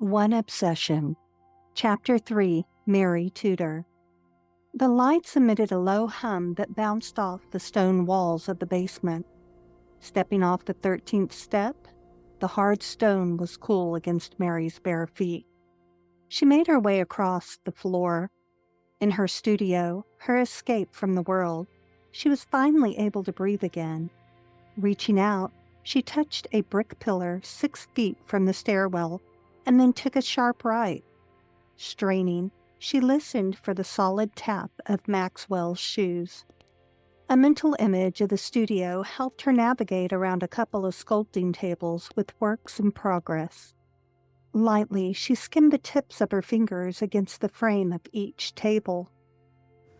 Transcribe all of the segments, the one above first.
One Obsession. Chapter 3, Mary Tudor. The lights emitted a low hum that bounced off the stone walls of the basement. Stepping off the 13th step, the hard stone was cool against Mary's bare feet. She made her way across the floor. In her studio, her escape from the world, she was finally able to breathe again. Reaching out, she touched a brick pillar 6 feet from the stairwell and then took a sharp right. Straining, she listened for the solid tap of Maxwell's shoes. A mental image of the studio helped her navigate around a couple of sculpting tables with works in progress. Lightly, she skimmed the tips of her fingers against the frame of each table.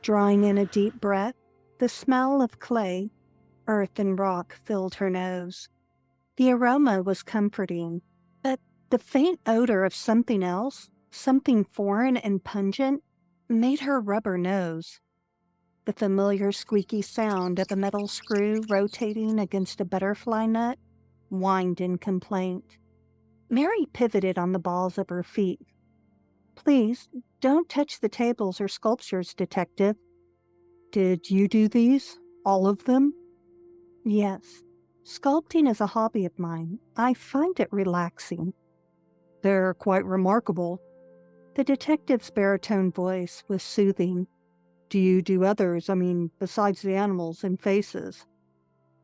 Drawing in a deep breath, the smell of clay, earth, and rock filled her nose. The aroma was comforting, but the faint odor of something else, something foreign and pungent, made her rub her nose. The familiar squeaky sound of a metal screw rotating against a butterfly nut whined in complaint. Mary pivoted on the balls of her feet. "Please, don't touch the tables or sculptures, Detective." "Did you do these? All of them?" "Yes. Sculpting is a hobby of mine. I find it relaxing." "They're quite remarkable." The detective's baritone voice was soothing. "Do you do others, besides the animals and faces?"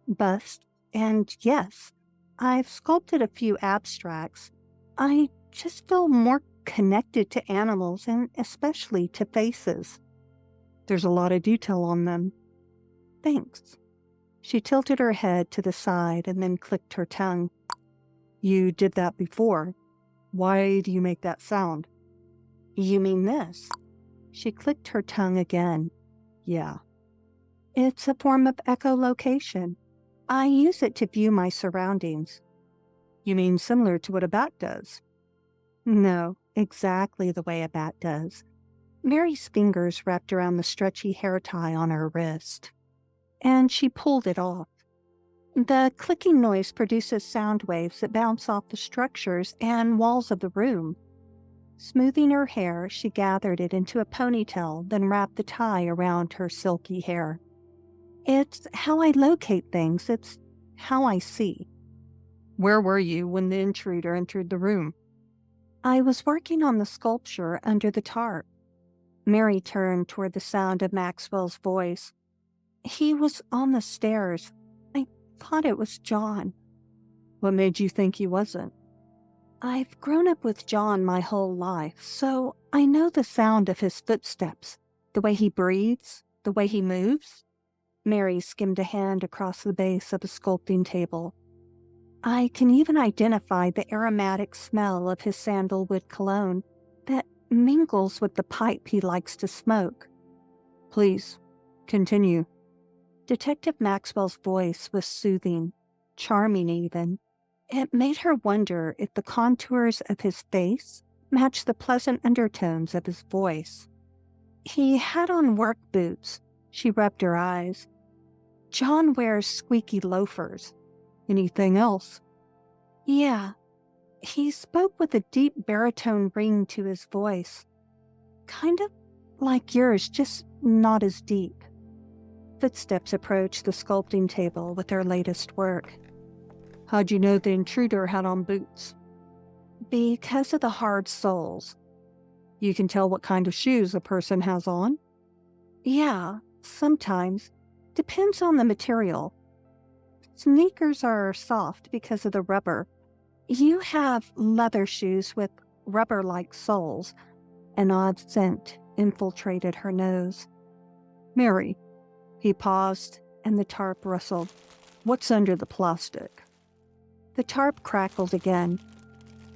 "Busts, and yes, I've sculpted a few abstracts. I just feel more connected to animals and especially to faces." "There's a lot of detail on them." "Thanks." She tilted her head to the side and then clicked her tongue. "You did that before. Why do you make that sound?" "You mean this?" She clicked her tongue again. "Yeah." "It's a form of echolocation. I use it to view my surroundings." "You mean similar to what a bat does?" "No, exactly the way a bat does." Mary's fingers wrapped around the stretchy hair tie on her wrist, and she pulled it off. The clicking noise produces sound waves that bounce off the structures and walls of the room. Smoothing her hair, she gathered it into a ponytail, then wrapped the tie around her silky hair. "It's how I locate things. It's how I see." "Where were you when the intruder entered the room?" "I was working on the sculpture under the tarp." Mary turned toward the sound of Maxwell's voice. "He was on the stairs. I thought it was John." "What made you think he wasn't?" "I've grown up with John my whole life, so I know the sound of his footsteps, the way he breathes, the way he moves." Mary skimmed a hand across the base of a sculpting table. "I can even identify the aromatic smell of his sandalwood cologne that mingles with the pipe he likes to smoke." "Please, continue." Detective Maxwell's voice was soothing, charming even. It made her wonder if the contours of his face matched the pleasant undertones of his voice. "He had on work boots." She rubbed her eyes. "John wears squeaky loafers." "Anything else?" "Yeah. He spoke with a deep baritone ring to his voice. Kind of like yours, just not as deep." Footsteps approached the sculpting table with their latest work. "How'd you know the intruder had on boots?" "Because of the hard soles." "You can tell what kind of shoes a person has on?" "Yeah, sometimes. Depends on the material. Sneakers are soft because of the rubber. You have leather shoes with rubber-like soles." An odd scent infiltrated her nose. "Mary." He paused, and the tarp rustled. "What's under the plastic?" The tarp crackled again.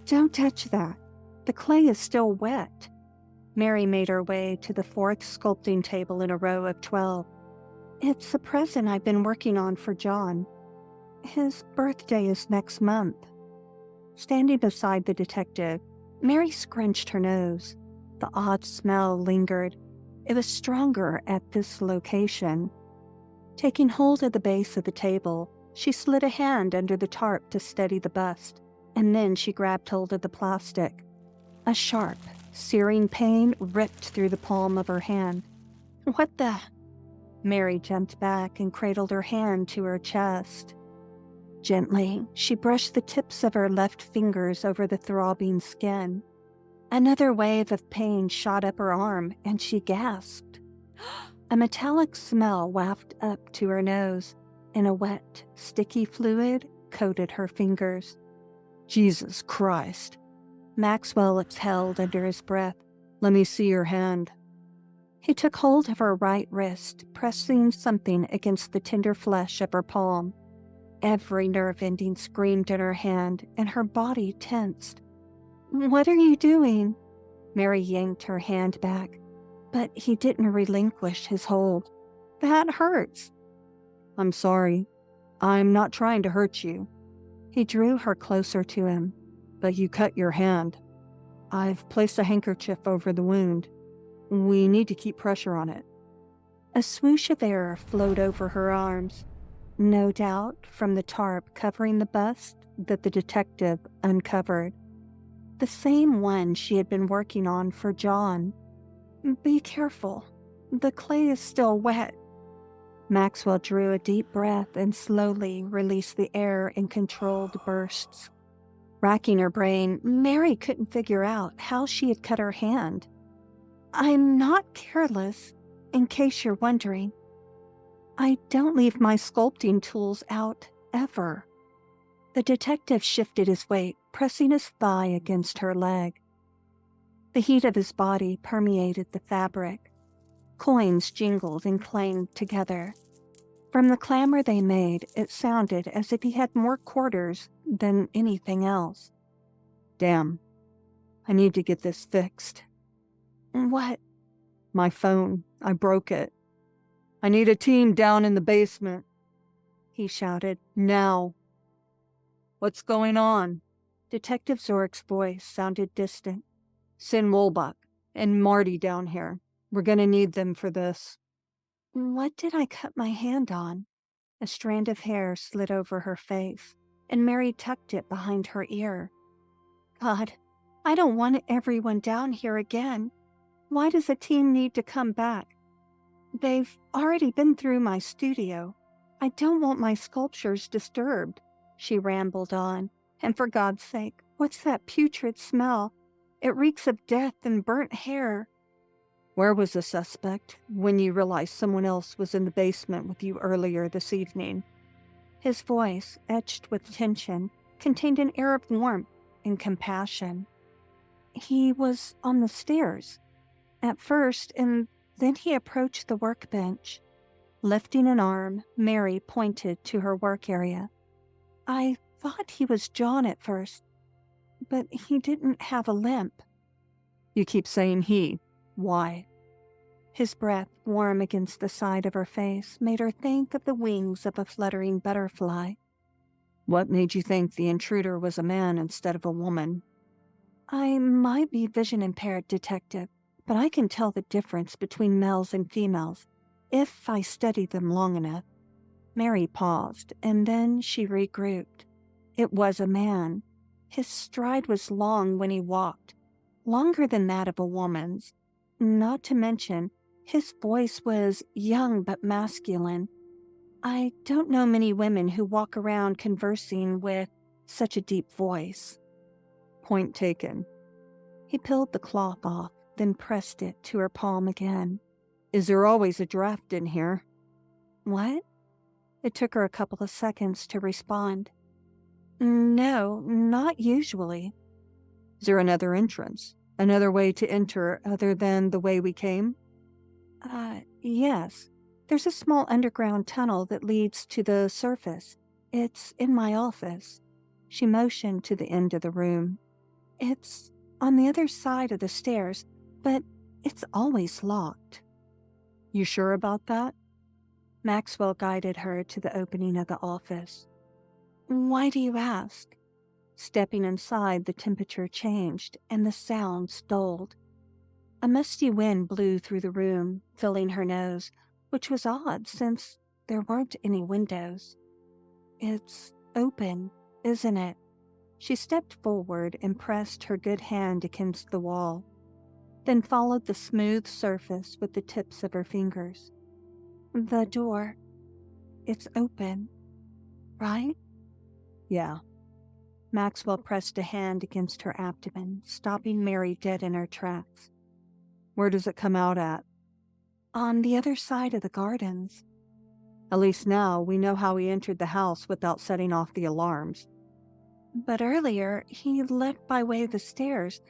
"Don't touch that. The clay is still wet." Mary made her way to the 4th sculpting table in a row of 12. "It's a present I've been working on for John. His birthday is next month." Standing beside the detective, Mary scrunched her nose. The odd smell lingered. It was stronger at this location. Taking hold of the base of the table, she slid a hand under the tarp to steady the bust, and then she grabbed hold of the plastic. A sharp, searing pain ripped through the palm of her hand. What the? Mary jumped back and cradled her hand to her chest. Gently, she brushed the tips of her left fingers over the throbbing skin. Another wave of pain shot up her arm, and she gasped. A metallic smell wafted up to her nose, and a wet, sticky fluid coated her fingers. Jesus Christ. Maxwell exhaled under his breath. Let me see your hand. He took hold of her right wrist, pressing something against the tender flesh of her palm. Every nerve ending screamed in her hand, and her body tensed. What are you doing? Mary yanked her hand back, but he didn't relinquish his hold. That hurts. I'm sorry. I'm not trying to hurt you. He drew her closer to him. But you cut your hand. I've placed a handkerchief over the wound. We need to keep pressure on it. A swoosh of air flowed over her arms, no doubt from the tarp covering the bust that the detective uncovered. The same one she had been working on for John. Be careful. The clay is still wet. Maxwell drew a deep breath and slowly released the air in controlled bursts. Racking her brain, Mary couldn't figure out how she had cut her hand. I'm not careless, in case you're wondering. I don't leave my sculpting tools out, ever. The detective shifted his weight, pressing his thigh against her leg. The heat of his body permeated the fabric. Coins jingled and clanged together. From the clamor they made, it sounded as if he had more quarters than anything else. Damn. I need to get this fixed. What? My phone. I broke it. I need a team down in the basement. He shouted. Now. What's going on? Detective Zorik's voice sounded distant. Send Wolbach and Marty down here. We're gonna need them for this. What did I cut my hand on? A strand of hair slid over her face, and Mary tucked it behind her ear. God, I don't want everyone down here again. Why does a team need to come back? They've already been through my studio. I don't want my sculptures disturbed, she rambled on. And for God's sake, what's that putrid smell? It reeks of death and burnt hair. Where was the suspect when you realized someone else was in the basement with you earlier this evening? His voice, etched with tension, contained an air of warmth and compassion. He was on the stairs at first, and then he approached the workbench. Lifting an arm, Mary pointed to her work area. I thought he was John at first, but he didn't have a limp. You keep saying he. Why? His breath, warm against the side of her face, made her think of the wings of a fluttering butterfly. What made you think the intruder was a man instead of a woman? I might be vision impaired, Detective, but I can tell the difference between males and females, if I study them long enough. Mary paused, and then she regrouped. It was a man. His stride was long when he walked, longer than that of a woman's. Not to mention, his voice was young but masculine. I don't know many women who walk around conversing with such a deep voice. Point taken. He peeled the cloth off, then pressed it to her palm again. Is there always a draft in here? What? It took her a couple of seconds to respond. No, not usually. Is there another entrance? Another way to enter other than the way we came? Yes. There's a small underground tunnel that leads to the surface. It's in my office. She motioned to the end of the room. It's on the other side of the stairs, but it's always locked. You sure about that? Maxwell guided her to the opening of the office. Why do you ask? Stepping inside, the temperature changed, and the sounds dulled. A musty wind blew through the room, filling her nose, which was odd since there weren't any windows. It's open, isn't it? She stepped forward and pressed her good hand against the wall, then followed the smooth surface with the tips of her fingers. The door, it's open, right? Yeah. Maxwell pressed a hand against her abdomen, stopping Mary dead in her tracks. Where does it come out at? On the other side of the gardens. At least now we know how he entered the house without setting off the alarms. But earlier, he left by way of the stairs,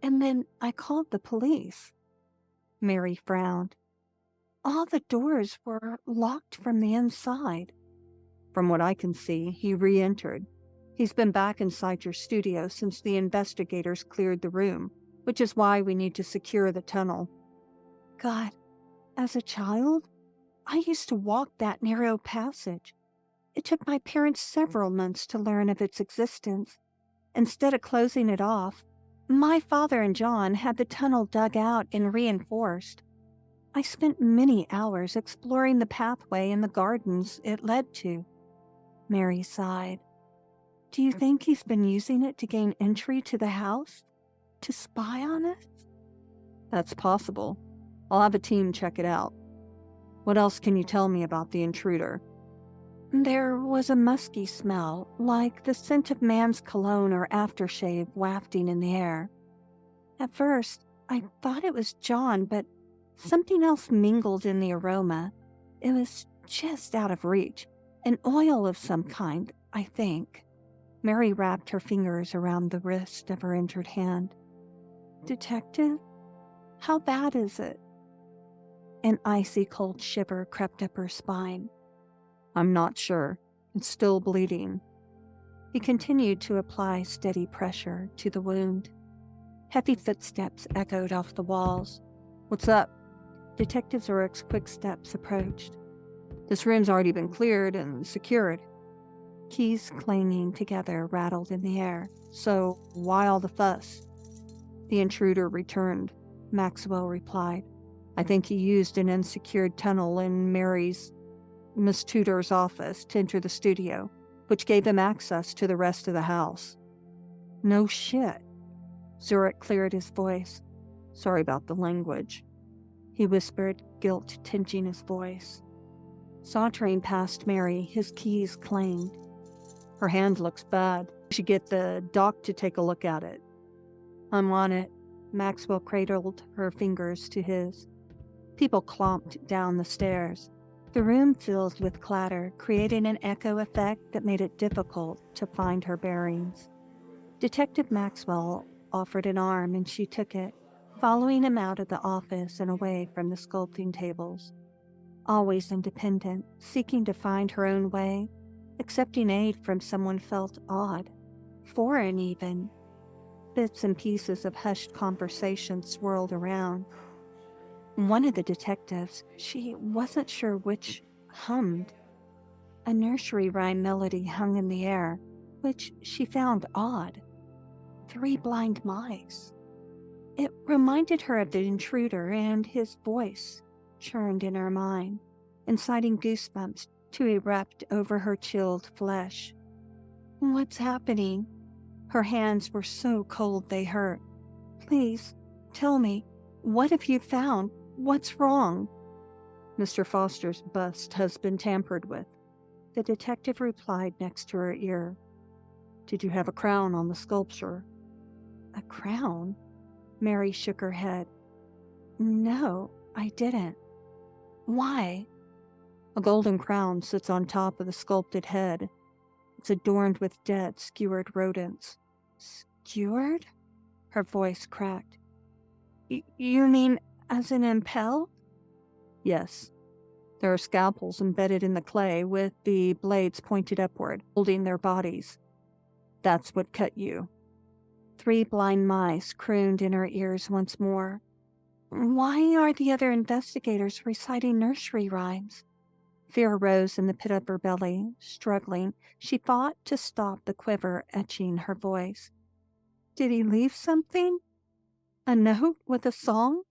and then I called the police. Mary frowned. All the doors were locked from the inside. From what I can see, he re-entered. He's been back inside your studio since the investigators cleared the room, which is why we need to secure the tunnel. God, as a child, I used to walk that narrow passage. It took my parents several months to learn of its existence. Instead of closing it off, my father and John had the tunnel dug out and reinforced. I spent many hours exploring the pathway and the gardens it led to. Mary sighed. Do you think he's been using it to gain entry to the house? To spy on us? That's possible. I'll have a team check it out. What else can you tell me about the intruder? There was a musky smell, like the scent of man's cologne or aftershave wafting in the air. At first, I thought it was John, but something else mingled in the aroma. It was just out of reach. An oil of some kind, I think. Mary wrapped her fingers around the wrist of her injured hand. Detective, how bad is it? An icy cold shiver crept up her spine. I'm not sure. It's still bleeding. He continued to apply steady pressure to the wound. Heavy footsteps echoed off the walls. What's up? Detective Zurich's quick steps approached. This room's already been cleared and secured. Keys clanging together rattled in the air. So, why all the fuss? The intruder returned, Maxwell replied. I think he used an unsecured tunnel in Miss Tudor's office to enter the studio, which gave him access to the rest of the house. No shit. Zurich cleared his voice. Sorry about the language, he whispered, guilt tinting his voice. Sauntering past Mary, his keys clanged. Her hand looks bad. We should get the doc to take a look at it. I'm on it. Maxwell cradled her fingers to his. People clomped down the stairs. The room filled with clatter, creating an echo effect that made it difficult to find her bearings. Detective Maxwell offered an arm and she took it, following him out of the office and away from the sculpting tables. Always independent, seeking to find her own way, accepting aid from someone felt odd, foreign even. Bits and pieces of hushed conversation swirled around. One of the detectives, she wasn't sure which, hummed. A nursery rhyme melody hung in the air, which she found odd. 3 blind mice. It reminded her of the intruder, and his voice churned in her mind, inciting goosebumps to erupt over her chilled flesh. What's happening? Her hands were so cold they hurt. Please, tell me, what have you found? What's wrong? Mr. Foster's bust has been tampered with, the detective replied next to her ear. Did you have a crown on the sculpture? A crown? Mary shook her head. No, I didn't. Why? A golden crown sits on top of the sculpted head. It's adorned with dead, skewered rodents. Skewered? Her voice cracked. You mean as in impaled? Yes. There are scalpels embedded in the clay with the blades pointed upward, holding their bodies. That's what cut you. 3 blind mice crooned in her ears once more. Why are the other investigators reciting nursery rhymes? Fear rose in the pit of her belly. Struggling, she fought to stop the quiver etching her voice. Did he leave something? A note with a song?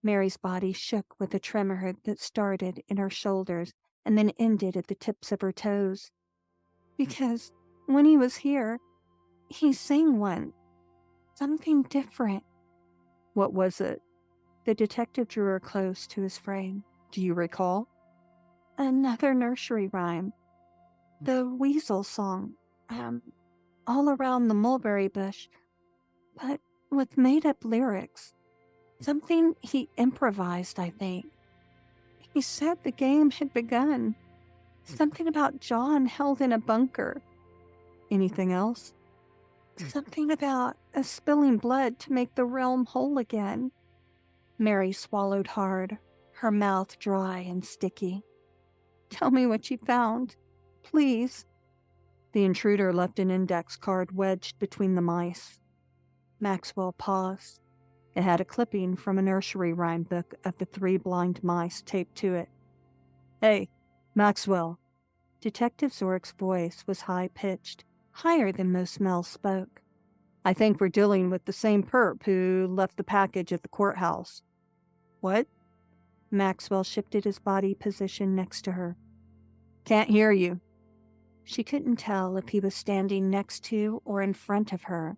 Mary's body shook with a tremor that started in her shoulders and then ended at the tips of her toes. Because when he was here, He's saying one. Something different. What was it? The detective drew her close to his frame. Do you recall? Another nursery rhyme. The weasel song. All around the mulberry bush, but with made-up lyrics. Something he improvised, I think. He said the game had begun. Something about John held in a bunker. Anything else? Something about spilling blood to make the realm whole again. Mary swallowed hard, her mouth dry and sticky. Tell me what you found, please. The intruder left an index card wedged between the mice. Maxwell paused. It had a clipping from a nursery rhyme book of the 3 blind mice taped to it. Hey, Maxwell. Detective Zorik's voice was high-pitched, higher than most males spoke. I think we're dealing with the same perp who left the package at the courthouse. What? Maxwell shifted his body position next to her. Can't hear you. She couldn't tell if he was standing next to or in front of her.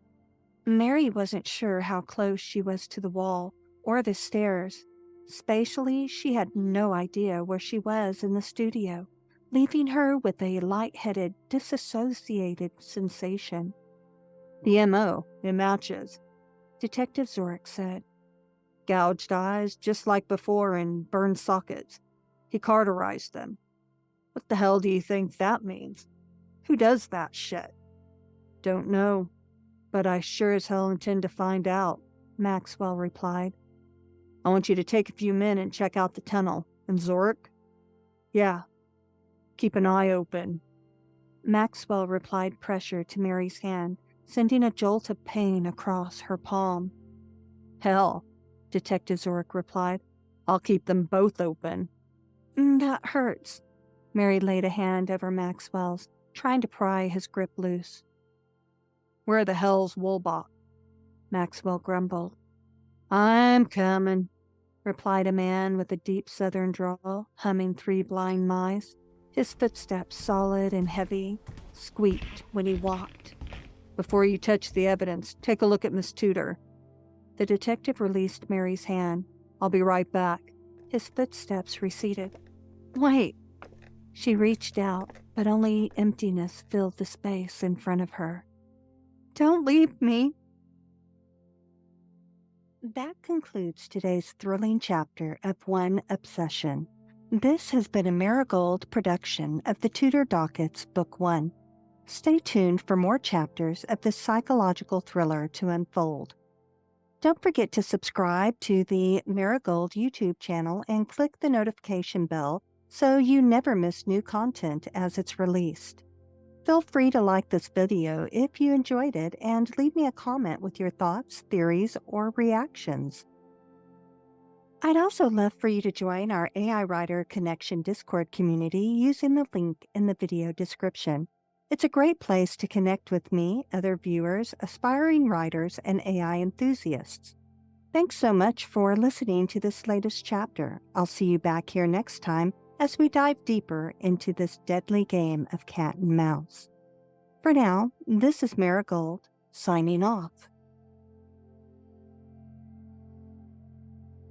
Mary wasn't sure how close she was to the wall or the stairs. Spatially, she had no idea where she was in the studio, leaving her with a lightheaded, disassociated sensation. The M.O., it matches, Detective Zorik said. Gouged eyes, just like before, and burned sockets. He cauterized them. What the hell do you think that means? Who does that shit? Don't know, but I sure as hell intend to find out, Maxwell replied. I want you to take a few men and check out the tunnel. And Zorik? Yeah. Keep an eye open. Maxwell applied pressure to Mary's hand, sending a jolt of pain across her palm. Hell, Detective Zorik replied. I'll keep them both open. That hurts. Mary laid a hand over Maxwell's, trying to pry his grip loose. Where the hell's Woolbach? Maxwell grumbled. I'm coming, replied a man with a deep southern drawl, humming 3 blind mice. His footsteps, solid and heavy, squeaked when he walked. Before you touch the evidence, take a look at Miss Tudor. The detective released Mary's hand. I'll be right back. His footsteps receded. Wait. She reached out, but only emptiness filled the space in front of her. Don't leave me. That concludes today's thrilling chapter of One Obsession. This has been a Marigold production of the Tudor Dockets Book 1. Stay tuned for more chapters of this psychological thriller to unfold. Don't forget to subscribe to the Marigold YouTube channel and click the notification bell so you never miss new content as it's released. Feel free to like this video if you enjoyed it and leave me a comment with your thoughts, theories, or reactions. I'd also love for you to join our AI Writer Connection Discord community using the link in the video description. It's a great place to connect with me, other viewers, aspiring writers, and AI enthusiasts. Thanks so much for listening to this latest chapter. I'll see you back here next time as we dive deeper into this deadly game of cat and mouse. For now, this is Marigold, signing off.